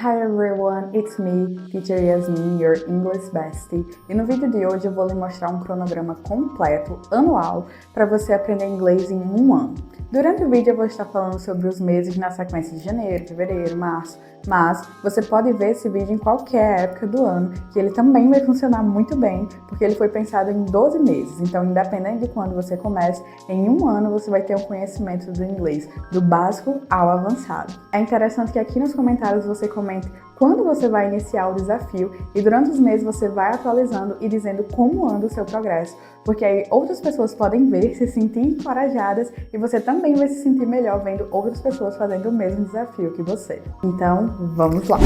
Hi everyone, it's me, Teacher Yasmin, your English bestie. E no vídeo de hoje eu vou lhe mostrar um cronograma completo, anual, para você aprender inglês em um ano. Durante o vídeo eu vou estar falando sobre os meses na sequência de janeiro, fevereiro, março, mas você pode ver esse vídeo em qualquer época do ano, que ele também vai funcionar muito bem, porque ele foi pensado em 12 meses. Então, independente de quando você comece, em um ano você vai ter um conhecimento do inglês, do básico ao avançado. É interessante que aqui nos comentários você comente quando você vai iniciar o desafio e durante os meses você vai atualizando e dizendo como anda o seu progresso, porque aí outras pessoas podem ver, se sentir encorajadas e você também vai se sentir melhor vendo outras pessoas fazendo o mesmo desafio que você. Então, vamos lá!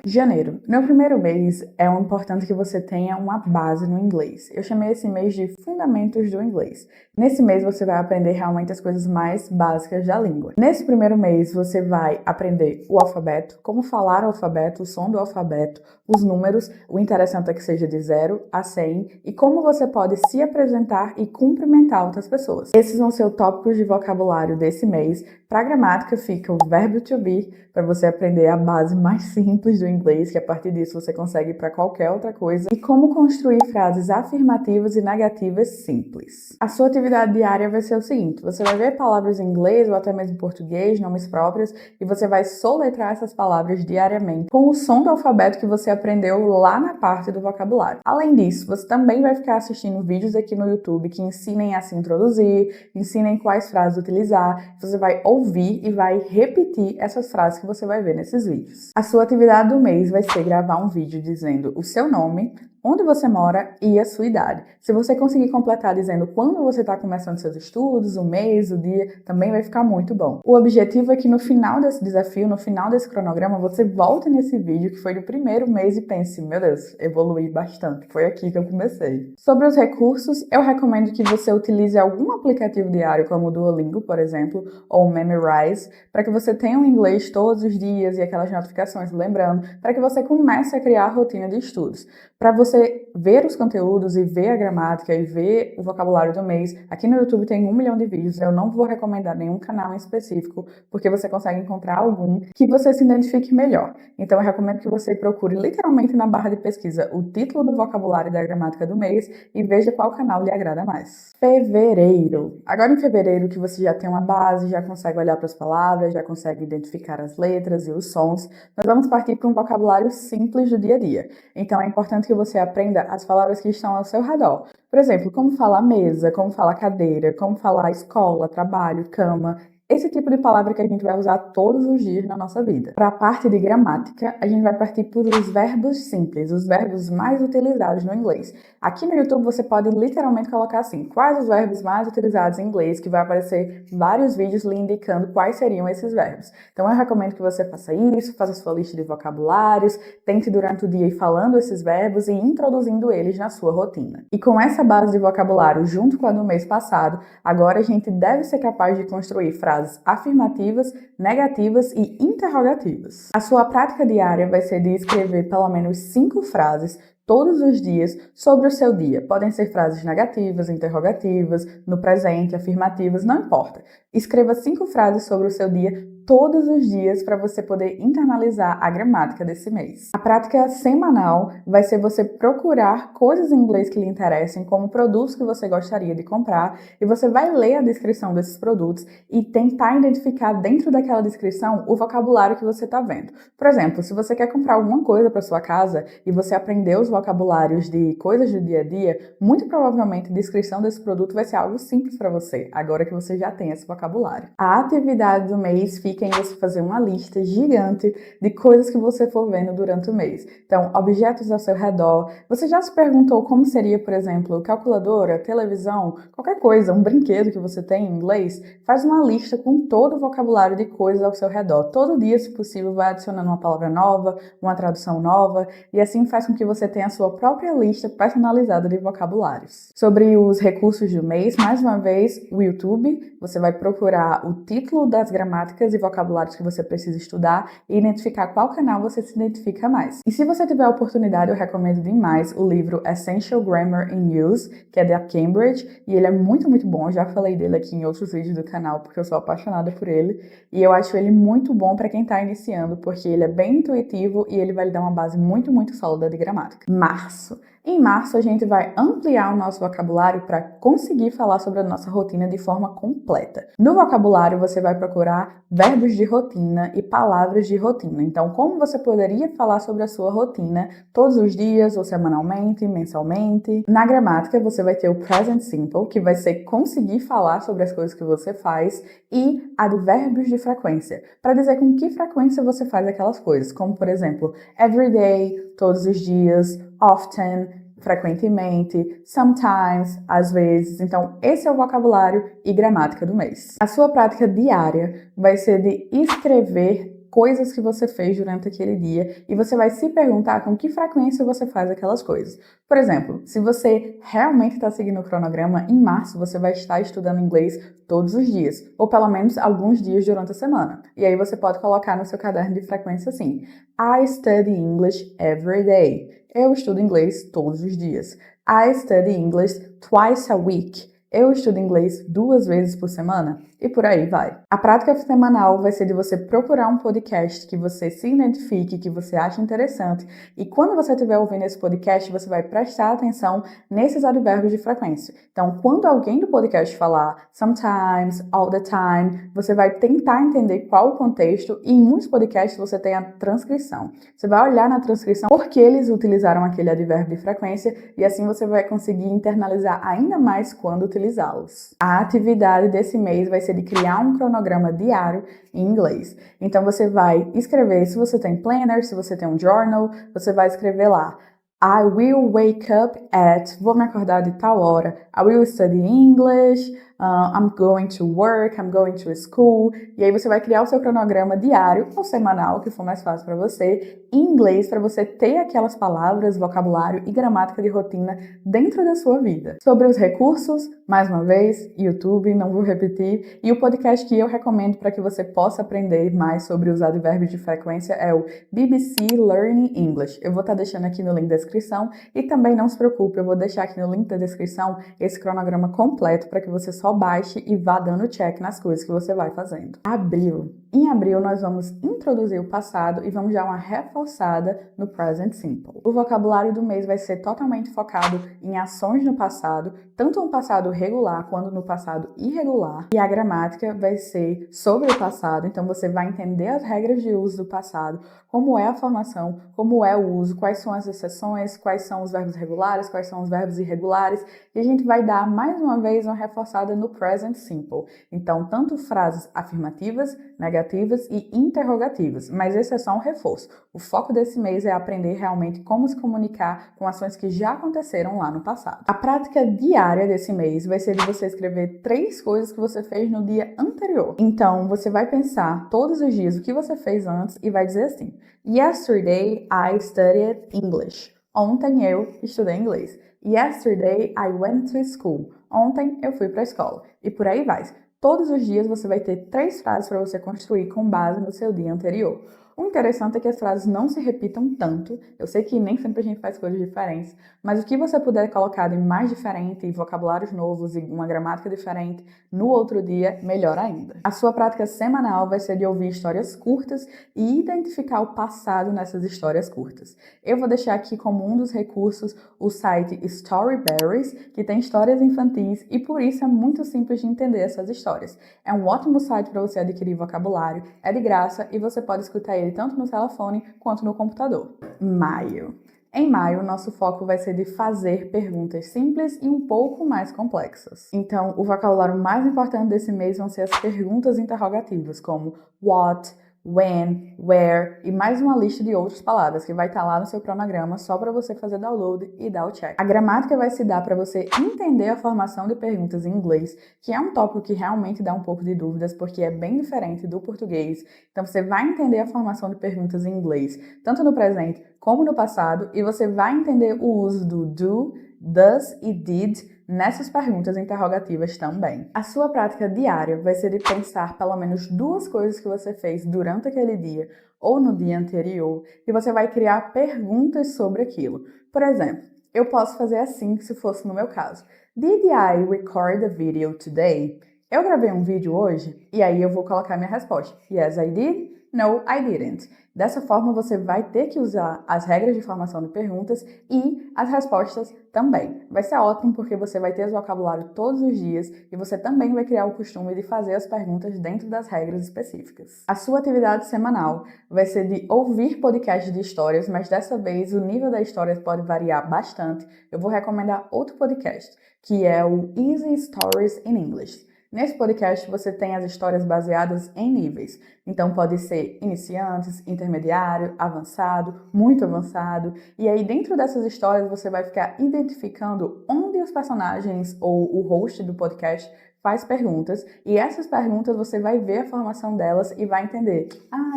Janeiro. No primeiro mês, é importante que você tenha uma base no inglês. Eu chamei esse mês de Fundamentos do Inglês. Nesse mês, você vai aprender realmente as coisas mais básicas da língua. Nesse primeiro mês, você vai aprender o alfabeto, como falar o alfabeto, o som do alfabeto, os números, o interessante é que seja de 0 a 100, e como você pode se apresentar e cumprimentar outras pessoas. Esses vão ser os tópicos de vocabulário desse mês. Para gramática fica o verbo to be, para você aprender a base mais simples do inglês, que a partir disso você consegue ir para qualquer outra coisa, e como construir frases afirmativas e negativas simples. A sua atividade diária vai ser o seguinte: você vai ver palavras em inglês ou até mesmo em português, nomes próprios, e você vai soletrar essas palavras diariamente com o som do alfabeto que você aprendeu lá na parte do vocabulário. Além disso, você também vai ficar assistindo vídeos aqui no YouTube que ensinem a se introduzir, ensinem quais frases utilizar. Você vai ouvir e vai repetir essas frases que você vai ver nesses vídeos. A sua atividade do mês vai ser gravar um vídeo dizendo o seu nome, onde você mora e a sua idade. Se você conseguir completar dizendo quando você está começando seus estudos, o mês, o dia, também vai ficar muito bom. O objetivo é que no final desse desafio, no final desse cronograma, você volte nesse vídeo que foi do primeiro mês e pense: meu Deus, evoluí bastante, foi aqui que eu comecei. Sobre os recursos, eu recomendo que você utilize algum aplicativo diário, como o Duolingo, por exemplo, ou o Memrise, para que você tenha um inglês todos os dias e aquelas notificações lembrando, para que você comece a criar a rotina de estudos. Para você ver os conteúdos e ver a gramática e ver o vocabulário do mês, aqui no YouTube tem 1 milhão de vídeos. Eu não vou recomendar nenhum canal em específico, porque você consegue encontrar algum que você se identifique melhor. Então eu recomendo que você procure literalmente na barra de pesquisa o título do vocabulário e da gramática do mês e veja qual canal lhe agrada mais. Fevereiro. Agora em fevereiro que você já tem uma base, já consegue olhar para as palavras, já consegue identificar as letras e os sons, nós vamos partir para um vocabulário simples do dia a dia. Então é importante que você aprenda as palavras que estão ao seu redor. Por exemplo, como falar mesa, como falar cadeira, como falar escola, trabalho, cama. Esse tipo de palavra que a gente vai usar todos os dias na nossa vida. Para a parte de gramática, a gente vai partir por os verbos simples, os verbos mais utilizados no inglês. Aqui no YouTube você pode literalmente colocar assim: quais os verbos mais utilizados em inglês, que vai aparecer vários vídeos lhe indicando quais seriam esses verbos. Então eu recomendo que você faça isso, faça sua lista de vocabulários, tente durante o dia ir falando esses verbos e introduzindo eles na sua rotina. E com essa base de vocabulário junto com a do mês passado, agora a gente deve ser capaz de construir frases afirmativas, negativas e interrogativas. A sua prática diária vai ser de escrever pelo menos 5 frases todos os dias sobre o seu dia. Podem ser frases negativas, interrogativas, no presente, afirmativas, não importa. Escreva 5 frases sobre o seu dia todos os dias para você poder internalizar a gramática desse mês. A prática semanal vai ser você procurar coisas em inglês que lhe interessem, como produtos que você gostaria de comprar, e você vai ler a descrição desses produtos e tentar identificar dentro daquela descrição o vocabulário que você está vendo. Por exemplo, se você quer comprar alguma coisa para sua casa e você aprendeu os vocabulários de coisas do dia a dia, muito provavelmente a descrição desse produto vai ser algo simples para você, agora que você já tem esse vocabulário. A atividade do mês fica em você fazer uma lista gigante de coisas que você for vendo durante o mês. Então, objetos ao seu redor. Você já se perguntou como seria, por exemplo, calculadora, televisão, qualquer coisa, um brinquedo que você tem em inglês? Faz uma lista com todo o vocabulário de coisas ao seu redor. Todo dia, se possível, vai adicionando uma palavra nova, uma tradução nova, e assim faz com que você tenha tem a sua própria lista personalizada de vocabulários. Sobre os recursos do mês, mais uma vez, o YouTube, você vai procurar o título das gramáticas e vocabulários que você precisa estudar e identificar qual canal você se identifica mais. E se você tiver a oportunidade, eu recomendo demais o livro Essential Grammar in Use, que é da Cambridge, e ele é muito, muito bom. Eu já falei dele aqui em outros vídeos do canal, porque eu sou apaixonada por ele, e eu acho ele muito bom para quem está iniciando, porque ele é bem intuitivo e ele vai lhe dar uma base muito, muito sólida de gramática. Março. Em março, a gente vai ampliar o nosso vocabulário para conseguir falar sobre a nossa rotina de forma completa. No vocabulário, você vai procurar verbos de rotina e palavras de rotina. Então, como você poderia falar sobre a sua rotina todos os dias, ou semanalmente, mensalmente? Na gramática, você vai ter o present simple, que vai ser conseguir falar sobre as coisas que você faz, e advérbios de frequência, para dizer com que frequência você faz aquelas coisas, como, por exemplo, every day, todos os dias, often, frequentemente, sometimes, às vezes. Então, esse é o vocabulário e gramática do mês. A sua prática diária vai ser de escrever coisas que você fez durante aquele dia e você vai se perguntar com que frequência você faz aquelas coisas. Por exemplo, se você realmente está seguindo o cronograma, em março você vai estar estudando inglês todos os dias, ou pelo menos alguns dias durante a semana. E aí você pode colocar no seu caderno de frequência assim: I study English every day. Eu estudo inglês todos os dias. I study English twice a week. Eu estudo inglês 2 vezes por semana e por aí vai. A prática semanal vai ser de você procurar um podcast que você se identifique, que você acha interessante, e quando você estiver ouvindo esse podcast, você vai prestar atenção nesses advérbios de frequência. Então, quando alguém do podcast falar sometimes, all the time, você vai tentar entender qual o contexto, e em muitos podcasts você tem a transcrição. Você vai olhar na transcrição por que eles utilizaram aquele advérbio de frequência, e assim você vai conseguir internalizar ainda mais quando utilizá-los. A atividade desse mês vai ser de criar um cronograma diário em inglês. Então você vai escrever, se você tem planner, se você tem um journal, você vai escrever lá: I will wake up at, vou me acordar de tal hora. I will study English, I'm going to work, I'm going to school. E aí você vai criar o seu cronograma diário ou semanal, que for mais fácil para você, em inglês, para você ter aquelas palavras, vocabulário e gramática de rotina dentro da sua vida. Sobre os recursos, mais uma vez, YouTube, não vou repetir, e o podcast que eu recomendo para que você possa aprender mais sobre os advérbios de frequência é o BBC Learning English. Eu vou estar deixando aqui no link da descrição, e também não se preocupe, eu vou deixar aqui no link da descrição esse cronograma completo para que você só baixe e vá dando check nas coisas que você vai fazendo. Abril. Em abril, nós vamos introduzir o passado e vamos dar uma reforçada no present simple. O vocabulário do mês vai ser totalmente focado em ações no passado, tanto no passado regular quanto no passado irregular. E a gramática vai ser sobre o passado, então você vai entender as regras de uso do passado, como é a formação, como é o uso, quais são as exceções, quais são os verbos regulares, quais são os verbos irregulares, e a gente vai dar mais uma vez uma reforçada no present simple. Então, tanto frases afirmativas, negativas e interrogativas, mas esse é só um reforço. O foco desse mês é aprender realmente como se comunicar com ações que já aconteceram lá no passado. A prática diária desse mês vai ser de você escrever 3 coisas que você fez no dia anterior. Então, você vai pensar todos os dias o que você fez antes e vai dizer assim: Yesterday I studied English. Ontem eu estudei inglês. Yesterday I went to school. Ontem eu fui para a escola. E por aí vai. Todos os dias você vai ter 3 frases para você construir com base no seu dia anterior. O interessante é que as frases não se repitam tanto. Eu sei que nem sempre a gente faz coisas diferentes, mas o que você puder colocar de mais diferente, e vocabulários novos e uma gramática diferente no outro dia, melhor ainda. A sua prática semanal vai ser de ouvir histórias curtas e identificar o passado nessas histórias curtas. Eu vou deixar aqui como um dos recursos o site Storyberries, que tem histórias infantis e por isso é muito simples de entender essas histórias. É um ótimo site para você adquirir vocabulário, é de graça e você pode escutar ele tanto no telefone quanto no computador. Maio. Em maio, nosso foco vai ser de fazer perguntas simples e um pouco mais complexas. Então, o vocabulário mais importante desse mês vão ser as perguntas interrogativas, como what, when, where e mais uma lista de outras palavras que vai estar lá no seu cronograma só para você fazer download e dar o check. A gramática vai se dar para você entender a formação de perguntas em inglês, que é um tópico que realmente dá um pouco de dúvidas porque é bem diferente do português. Então você vai entender a formação de perguntas em inglês, tanto no presente como no passado, e você vai entender o uso do do, does e did nessas perguntas interrogativas também. A sua prática diária vai ser de pensar pelo menos 2 coisas que você fez durante aquele dia ou no dia anterior e você vai criar perguntas sobre aquilo. Por exemplo, eu posso fazer assim se fosse no meu caso. Did I record a video today? Eu gravei um vídeo hoje? E aí eu vou colocar minha resposta. Yes, I did. No, I didn't. Dessa forma, você vai ter que usar as regras de formação de perguntas e as respostas também. Vai ser ótimo porque você vai ter esse vocabulário todos os dias e você também vai criar o costume de fazer as perguntas dentro das regras específicas. A sua atividade semanal vai ser de ouvir podcasts de histórias, mas dessa vez o nível da história pode variar bastante. Eu vou recomendar outro podcast, que é o Easy Stories in English. Nesse podcast você tem as histórias baseadas em níveis, então pode ser iniciantes, intermediário, avançado, muito avançado, e aí dentro dessas histórias você vai ficar identificando onde os personagens ou o host do podcast faz perguntas, e essas perguntas você vai ver a formação delas e vai entender,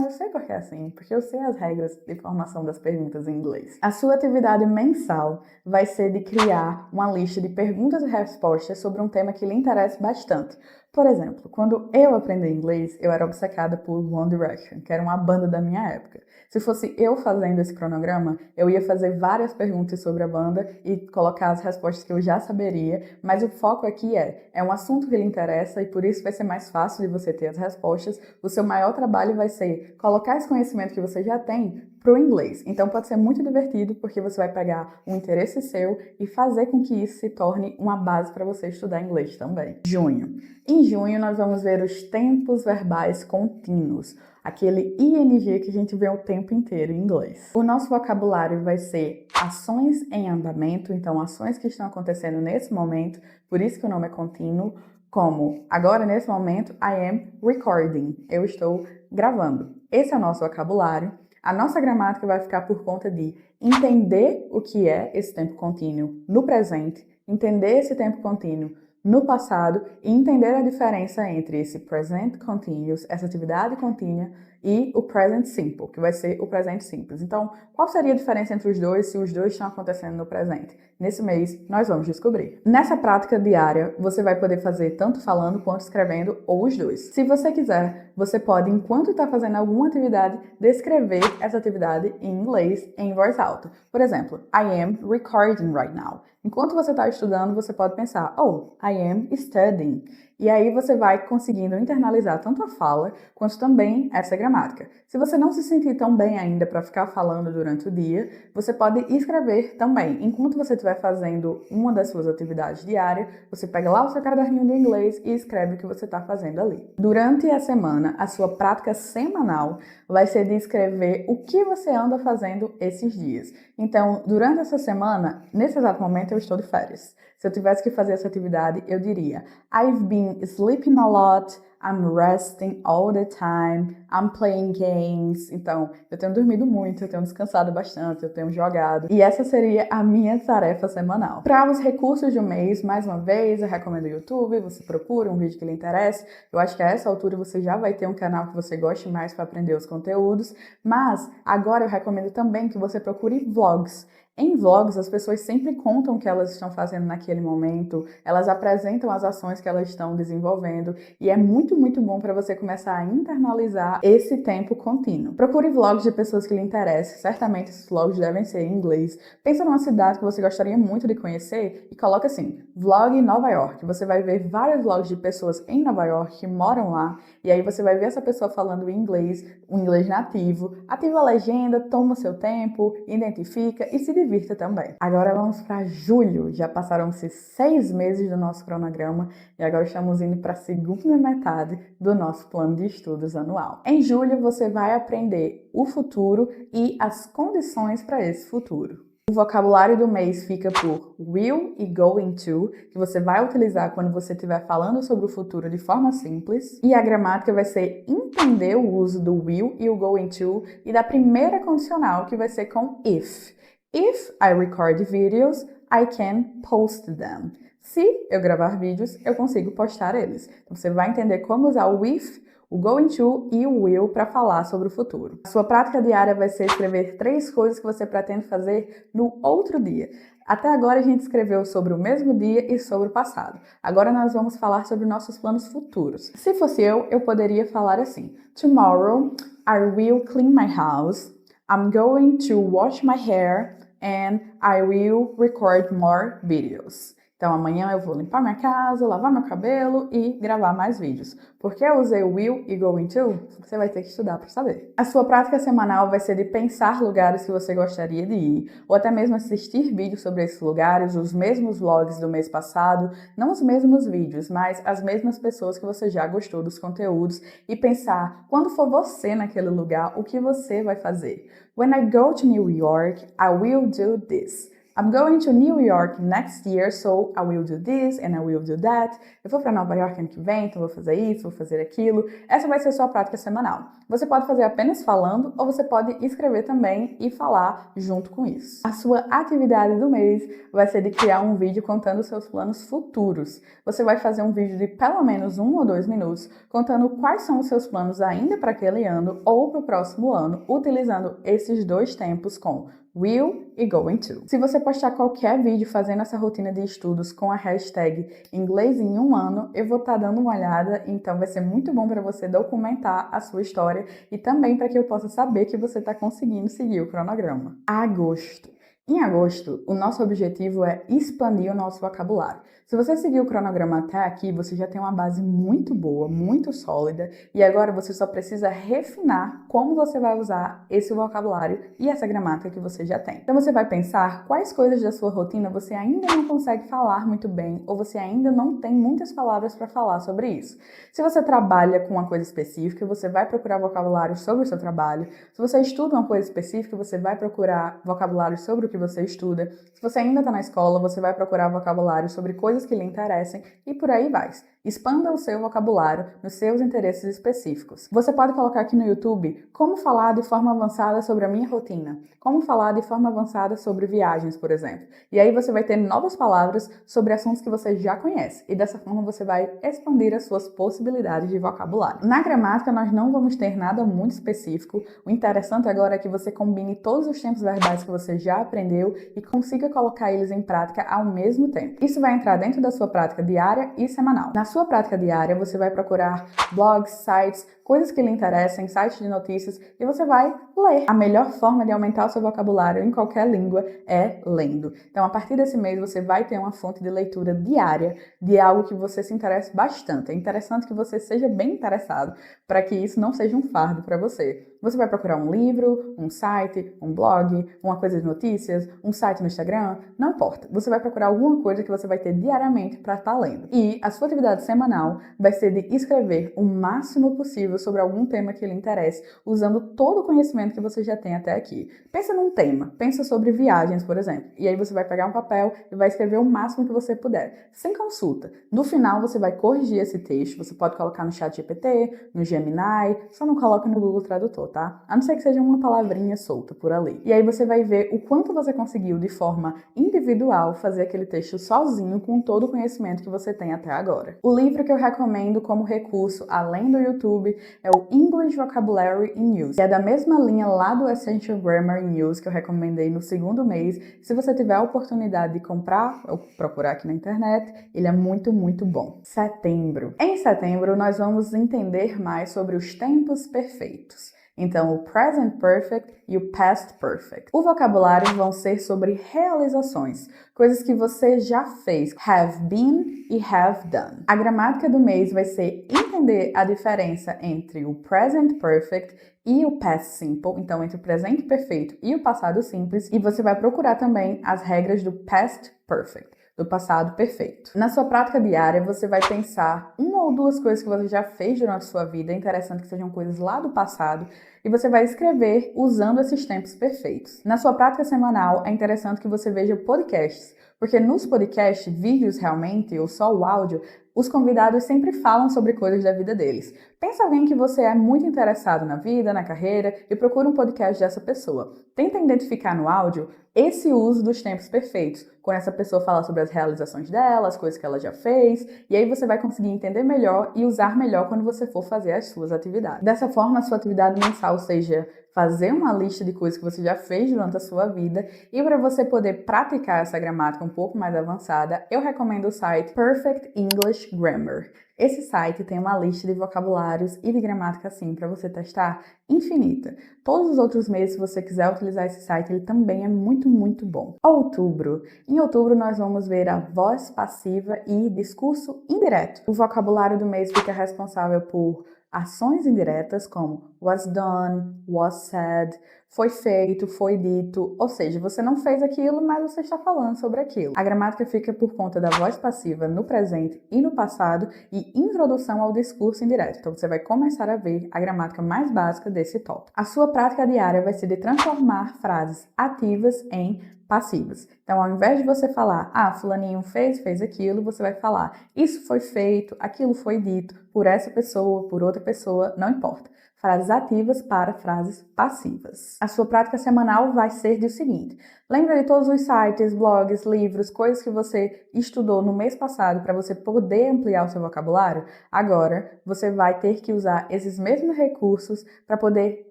eu sei porque é assim, porque eu sei as regras de formação das perguntas em inglês. A sua atividade mensal vai ser de criar uma lista de perguntas e respostas sobre um tema que lhe interessa bastante. Por exemplo, quando eu aprendi inglês, eu era obcecada por One Direction, que era uma banda da minha época. Se fosse eu fazendo esse cronograma, eu ia fazer várias perguntas sobre a banda e colocar as respostas que eu já saberia, mas o foco aqui é um assunto que lhe interessa e por isso vai ser mais fácil de você ter as respostas. O seu maior trabalho vai ser colocar esse conhecimento que você já tem para o inglês. Então pode ser muito divertido porque você vai pegar um interesse seu e fazer com que isso se torne uma base para você estudar inglês também. Junho. Em junho nós vamos ver os tempos verbais contínuos, aquele ing que a gente vê o tempo inteiro em inglês. O nosso vocabulário vai ser ações em andamento, então ações que estão acontecendo nesse momento, por isso que o nome é contínuo, como agora nesse momento I am recording, eu estou gravando. Esse é o nosso vocabulário. A nossa gramática vai ficar por conta de entender o que é esse tempo contínuo no presente, entender esse tempo contínuo no passado e entender a diferença entre esse present continuous, essa atividade contínua, e o present simple, que vai ser o presente simples. Então, qual seria a diferença entre os dois se os dois estão acontecendo no presente? Nesse mês, nós vamos descobrir. Nessa prática diária, você vai poder fazer tanto falando quanto escrevendo, ou os dois. Se você quiser, você pode, enquanto está fazendo alguma atividade, descrever essa atividade em inglês em voz alta. Por exemplo, I am recording right now. Enquanto você está estudando, você pode pensar, oh, I am studying. E aí você vai conseguindo internalizar tanto a fala quanto também essa gramática. Se você não se sentir tão bem ainda para ficar falando durante o dia, você pode escrever também. Enquanto você estiver fazendo uma das suas atividades diárias, você pega lá o seu caderninho de inglês e escreve o que você está fazendo ali. Durante a semana, a sua prática semanal vai ser de escrever o que você anda fazendo esses dias. Então, durante essa semana, nesse exato momento, eu estou de férias. Se eu tivesse que fazer essa atividade, eu diria I've been sleeping a lot, I'm resting all the time, I'm playing games. Então, eu tenho dormido muito, eu tenho descansado bastante, eu tenho jogado. E essa seria a minha tarefa semanal. Para os recursos do mês, mais uma vez, eu recomendo o YouTube, você procura um vídeo que lhe interesse. Eu acho que a essa altura você já vai ter um canal que você goste mais para aprender os conteúdos. Mas, agora eu recomendo também que você procure vlogs. Em vlogs, as pessoas sempre contam o que elas estão fazendo naquele momento, elas apresentam as ações que elas estão desenvolvendo e é muito, muito bom para você começar a internalizar esse tempo contínuo. Procure vlogs de pessoas que lhe interessem, certamente esses vlogs devem ser em inglês. Pensa numa cidade que você gostaria muito de conhecer e coloca assim, vlog Nova York. Você vai ver vários vlogs de pessoas em Nova York que moram lá e aí você vai ver essa pessoa falando em inglês, um inglês nativo, ativa a legenda, toma seu tempo, identifica e se divirta também. Agora vamos para julho. Já passaram-se 6 meses do nosso cronograma e agora estamos indo para a segunda metade do nosso plano de estudos anual. Em julho você vai aprender o futuro e as condições para esse futuro. O vocabulário do mês fica por will e going to, que você vai utilizar quando você estiver falando sobre o futuro de forma simples. E a gramática vai ser entender o uso do will e o going to e da primeira condicional, que vai ser com if. If I record videos, I can post them. Se eu gravar vídeos, eu consigo postar eles. Então você vai entender como usar o if, o going to e o will para falar sobre o futuro. A sua prática diária vai ser escrever 3 coisas que você pretende fazer no outro dia. Até agora a gente escreveu sobre o mesmo dia e sobre o passado. Agora nós vamos falar sobre nossos planos futuros. Se fosse eu poderia falar assim: Tomorrow I will clean my house. I'm going to wash my hair and I will record more videos. Então, amanhã eu vou limpar minha casa, lavar meu cabelo e gravar mais vídeos. Por que eu usei o will e going to? Você vai ter que estudar para saber. A sua prática semanal vai ser de pensar lugares que você gostaria de ir, ou até mesmo assistir vídeos sobre esses lugares, os mesmos vlogs do mês passado, não os mesmos vídeos, mas as mesmas pessoas que você já gostou dos conteúdos, e pensar, quando for você naquele lugar, o que você vai fazer. When I go to New York, I will do this. I'm going to New York next year, so I will do this and I will do that. Eu vou para Nova York ano que vem, então vou fazer isso, vou fazer aquilo. Essa vai ser a sua prática semanal. Você pode fazer apenas falando ou você pode escrever também e falar junto com isso. A sua atividade do mês vai ser de criar um vídeo contando os seus planos futuros. Você vai fazer um vídeo de pelo menos 1 ou 2 minutos contando quais são os seus planos ainda para aquele ano ou para o próximo ano, utilizando esses 2 tempos com will e going to. Se você postar qualquer vídeo fazendo essa rotina de estudos com a hashtag inglês em 1 ano, eu vou estar dando uma olhada, então vai ser muito bom para você documentar a sua história e também para que eu possa saber que você está conseguindo seguir o cronograma. Agosto. Em agosto, o nosso objetivo é expandir o nosso vocabulário. Se você seguir o cronograma até aqui, você já tem uma base muito boa, muito sólida, e agora você só precisa refinar como você vai usar esse vocabulário e essa gramática que você já tem. Então você vai pensar quais coisas da sua rotina você ainda não consegue falar muito bem, ou você ainda não tem muitas palavras para falar sobre isso. Se você trabalha com uma coisa específica, você vai procurar vocabulário sobre o seu trabalho. Se você estuda uma coisa específica, você vai procurar vocabulário sobre o que você estuda. Se você ainda está na escola, você vai procurar vocabulário sobre coisas que lhe interessem e por aí vai. Expanda o seu vocabulário nos seus interesses específicos. Você pode colocar aqui no YouTube como falar de forma avançada sobre a minha rotina, como falar de forma avançada sobre viagens, por exemplo. E aí você vai ter novas palavras sobre assuntos que você já conhece e dessa forma você vai expandir as suas possibilidades de vocabulário. Na gramática nós não vamos ter nada muito específico. O interessante agora é que você combine todos os tempos verbais que você já aprendeu e consiga colocar eles em prática ao mesmo tempo. Isso vai entrar dentro da sua prática diária e semanal. Na sua prática diária, você vai procurar blogs, sites, coisas que lhe interessem, sites de notícias, e você vai ler. A melhor forma de aumentar o seu vocabulário em qualquer língua é lendo. Então, a partir desse mês, você vai ter uma fonte de leitura diária de algo que você se interesse bastante. É interessante que você seja bem interessado para que isso não seja um fardo para você. Você vai procurar um livro, um site, um blog, uma coisa de notícias, um site no Instagram, não importa. Você vai procurar alguma coisa que você vai ter diariamente para estar lendo. E a sua atividade semanal vai ser de escrever o máximo possível sobre algum tema que lhe interesse, usando todo o conhecimento que você já tem até aqui. Pensa num tema, pensa sobre viagens, por exemplo. E aí você vai pegar um papel e vai escrever o máximo que você puder, sem consulta. No final você vai corrigir esse texto, você pode colocar no ChatGPT, no Gemini, só não coloca no Google Tradutor, tá? A não ser que seja uma palavrinha solta por ali. E aí você vai ver o quanto você conseguiu de forma individual fazer aquele texto sozinho com todo o conhecimento que você tem até agora. O livro que eu recomendo como recurso, além do YouTube, é o English Vocabulary in Use, que é da mesma linha lá do Essential Grammar in Use que eu recomendei no segundo mês. Se você tiver a oportunidade de comprar ou procurar aqui na internet, ele é muito, muito bom. Setembro. Em setembro, nós vamos entender mais sobre os tempos perfeitos. Então, o Present Perfect e o Past Perfect. O vocabulário vão ser sobre realizações, coisas que você já fez, have been e have done. A gramática do mês vai ser entender a diferença entre o Present Perfect e o Past Simple, então entre o presente perfeito e o passado simples, e você vai procurar também as regras do Past Perfect. do passado perfeito. Na sua prática diária, você vai pensar uma ou duas coisas que você já fez durante a sua vida, é interessante que sejam coisas lá do passado, e você vai escrever usando esses tempos perfeitos. Na sua prática semanal, é interessante que você veja podcasts, porque nos podcasts, vídeos realmente, ou só o áudio, os convidados sempre falam sobre coisas da vida deles. Pensa em alguém que você é muito interessado na vida, na carreira, e procura um podcast dessa pessoa. Tenta identificar no áudio esse uso dos tempos perfeitos, quando essa pessoa fala sobre as realizações dela, as coisas que ela já fez, e aí você vai conseguir entender melhor e usar melhor quando você for fazer as suas atividades. Dessa forma, a sua atividade mensal seja fazer uma lista de coisas que você já fez durante a sua vida, e para você poder praticar essa gramática um pouco mais avançada, eu recomendo o site Perfect English Grammar. Esse site tem uma lista de vocabulários e de gramática assim para você testar infinita. Todos os outros meses, se você quiser utilizar esse site, ele também é muito, muito bom. Outubro. Em outubro, nós vamos ver a voz passiva e discurso indireto. O vocabulário do mês fica responsável por ações indiretas como was done, was said, foi feito, foi dito, ou seja, você não fez aquilo, mas você está falando sobre aquilo. A gramática fica por conta da voz passiva no presente e no passado e introdução ao discurso indireto. Então você vai começar a ver a gramática mais básica desse tópico. A sua prática diária vai ser de transformar frases ativas em passivas. Então, ao invés de você falar, fulaninho fez aquilo, você vai falar, isso foi feito, aquilo foi dito por essa pessoa, por outra pessoa, não importa. Frases ativas para frases passivas. A sua prática semanal vai ser o seguinte: lembra de todos os sites, blogs, livros, coisas que você estudou no mês passado para você poder ampliar o seu vocabulário? Agora, você vai ter que usar esses mesmos recursos para poder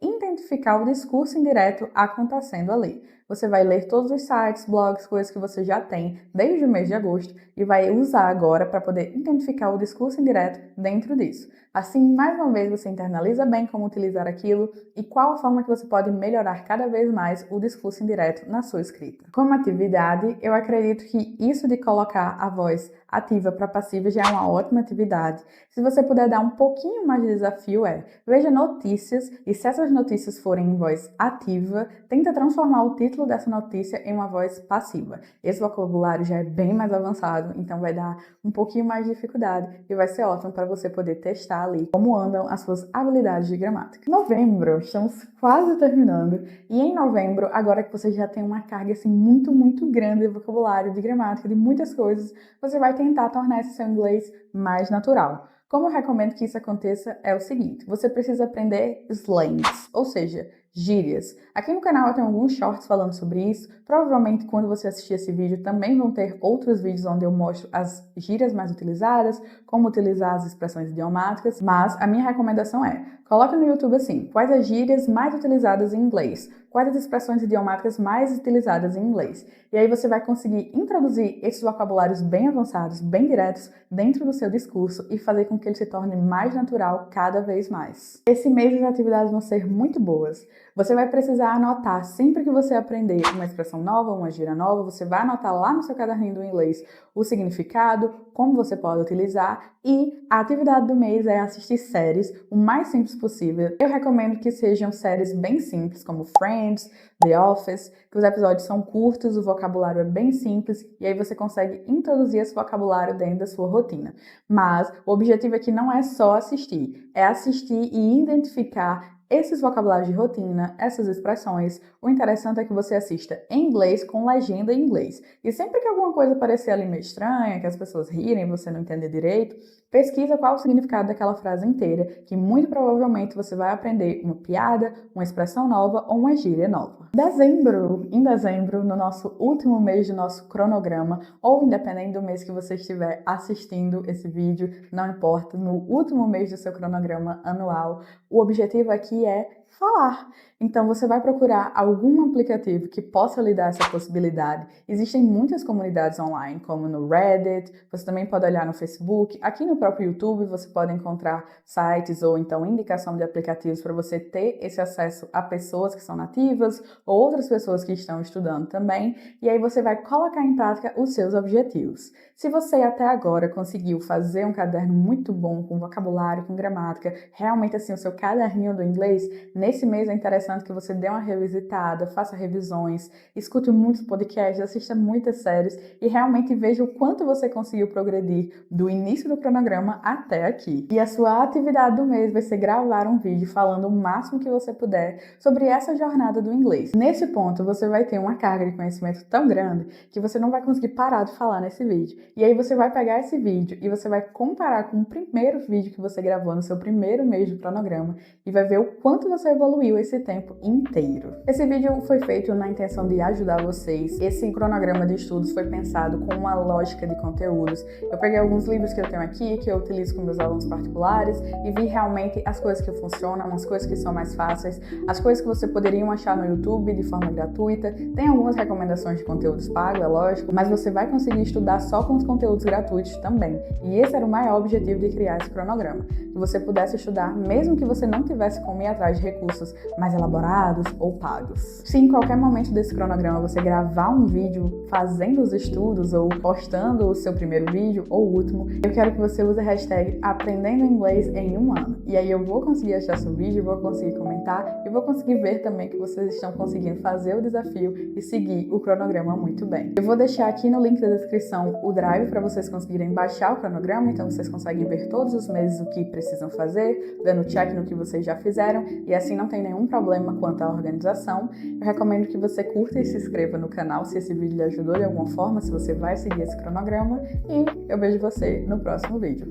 identificar o discurso indireto acontecendo ali. Você vai ler todos os sites, blogs, coisas que você já tem desde o mês de agosto e vai usar agora para poder identificar o discurso indireto dentro disso. Assim, mais uma vez, você internaliza bem como utilizar aquilo e qual a forma que você pode melhorar cada vez mais o discurso indireto na sua escrita. Como atividade, eu acredito que isso de colocar a voz ativa para passiva já é uma ótima atividade. Se você puder dar um pouquinho mais de desafio, veja notícias e se essas notícias forem em voz ativa, tenta transformar o título dessa notícia em uma voz passiva. Esse vocabulário já é bem mais avançado, então vai dar um pouquinho mais de dificuldade e vai ser ótimo para você poder testar ali como andam as suas habilidades de gramática. Novembro, estamos quase terminando, e em novembro, agora que você já tem uma carga assim muito, muito grande de vocabulário, de gramática, de muitas coisas, você vai tentar tornar esse seu inglês mais natural. Como eu recomendo que isso aconteça é o seguinte: você precisa aprender slangs, ou seja, gírias. Aqui no canal eu tenho alguns shorts falando sobre isso. Provavelmente quando você assistir esse vídeo também vão ter outros vídeos onde eu mostro as gírias mais utilizadas, como utilizar as expressões idiomáticas, mas a minha recomendação coloque no YouTube assim, quais as gírias mais utilizadas em inglês, quais as expressões idiomáticas mais utilizadas em inglês. E aí você vai conseguir introduzir esses vocabulários bem avançados, bem diretos, dentro do seu discurso e fazer com que ele se torne mais natural cada vez mais. Esse mês as atividades vão ser muito boas. Você vai precisar anotar sempre que você aprender uma expressão nova, uma gíria nova, você vai anotar lá no seu caderninho do inglês o significado, como você pode utilizar, e a atividade do mês é assistir séries o mais simples possível. Eu recomendo que sejam séries bem simples, como Friends, The Office, que os episódios são curtos, o vocabulário é bem simples e aí você consegue introduzir esse vocabulário dentro da sua rotina. Mas o objetivo aqui não é só assistir, é assistir e identificar esses vocabulários de rotina, essas expressões. O interessante é que você assista em inglês com legenda em inglês. E sempre que alguma coisa parecer ali meio estranha, que as pessoas rirem e você não entender direito, pesquisa qual o significado daquela frase inteira, que muito provavelmente você vai aprender uma piada, uma expressão nova ou uma gíria nova. Em dezembro, no nosso último mês do nosso cronograma, ou independente do mês que você estiver assistindo esse vídeo, não importa, no último mês do seu cronograma anual, o objetivo aqui é falar. Então você vai procurar algum aplicativo que possa lhe dar essa possibilidade. Existem muitas comunidades online, como no Reddit, você também pode olhar no Facebook, aqui no próprio YouTube você pode encontrar sites ou então indicação de aplicativos para você ter esse acesso a pessoas que são nativas ou outras pessoas que estão estudando também, e aí você vai colocar em prática os seus objetivos. Se você até agora conseguiu fazer um caderno muito bom com vocabulário, com gramática, realmente assim o seu caderninho do inglês, Nesse mês é interessante que você dê uma revisitada, faça revisões, escute muitos podcasts, assista muitas séries e realmente veja o quanto você conseguiu progredir do início do cronograma até aqui. E a sua atividade do mês vai ser gravar um vídeo falando o máximo que você puder sobre essa jornada do inglês. Nesse ponto, você vai ter uma carga de conhecimento tão grande que você não vai conseguir parar de falar nesse vídeo. E aí você vai pegar esse vídeo e você vai comparar com o primeiro vídeo que você gravou no seu primeiro mês de cronograma e vai ver o quanto você evoluiu esse tempo inteiro. Esse vídeo foi feito na intenção de ajudar vocês. Esse cronograma de estudos foi pensado com uma lógica de conteúdos. Eu peguei alguns livros que eu tenho aqui, que eu utilizo com meus alunos particulares e vi realmente as coisas que funcionam, as coisas que são mais fáceis, as coisas que você poderiam achar no YouTube de forma gratuita. Tem algumas recomendações de conteúdos pagos, é lógico, mas você vai conseguir estudar só com os conteúdos gratuitos também. E esse era o maior objetivo de criar esse cronograma, que você pudesse estudar mesmo que você não tivesse como ir atrás de recursos mais elaborados ou pagos. Se em qualquer momento desse cronograma você gravar um vídeo fazendo os estudos ou postando o seu primeiro vídeo ou último, eu quero que você use a hashtag Aprendendo Inglês em 1 ano. E aí eu vou conseguir achar seu vídeo, vou conseguir comentar e vou conseguir ver também que vocês estão conseguindo fazer o desafio e seguir o cronograma muito bem. Eu vou deixar aqui no link da descrição o Drive para vocês conseguirem baixar o cronograma, então vocês conseguem ver todos os meses o que precisam fazer, dando check no que vocês já fizeram e assim não tem nenhum problema quanto à organização. Eu recomendo que você curta e se inscreva no canal se esse vídeo lhe ajudou de alguma forma, se você vai seguir esse cronograma e eu vejo você no próximo vídeo.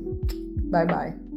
Bye, bye!